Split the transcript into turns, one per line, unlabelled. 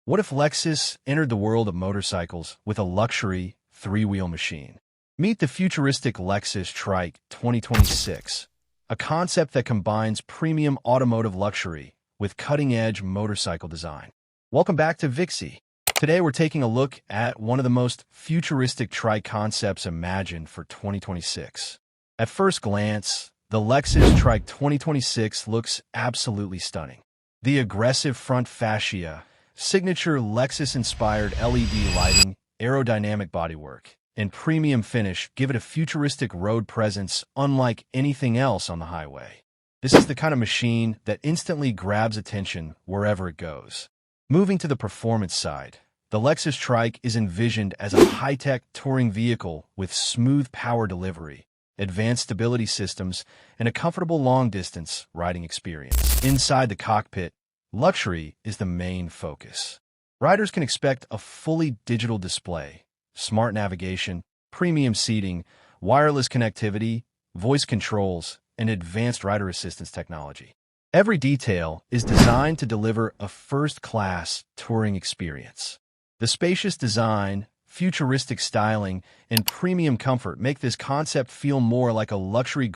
What if Lexus entered the world of motorcycles with a luxury three-wheel machine? Meet the futuristic Lexus Trike 2026, a concept that combines premium automotive luxury with cutting-edge motorcycle design. Welcome back to Vixi. Today we're taking a look at one of the most futuristic trike concepts imagined for 2026. At first glance, the Lexus Trike 2026 looks absolutely stunning. The aggressive front fascia, signature Lexus-inspired LED lighting, aerodynamic bodywork, and premium finish give it a futuristic road presence unlike anything else on the highway. This is the kind of machine that instantly grabs attention wherever it goes. Moving to the performance side, the Lexus Trike is envisioned as a high-tech touring vehicle with smooth power delivery, advanced stability systems, and a comfortable long-distance riding experience. Inside the cockpit, luxury is the main focus. Riders can expect a fully digital display, smart navigation, premium seating, wireless connectivity, voice controls, and advanced rider assistance technology. Every detail is designed to deliver a first-class touring experience. The spacious design, futuristic styling, and premium comfort make this concept feel more like a luxury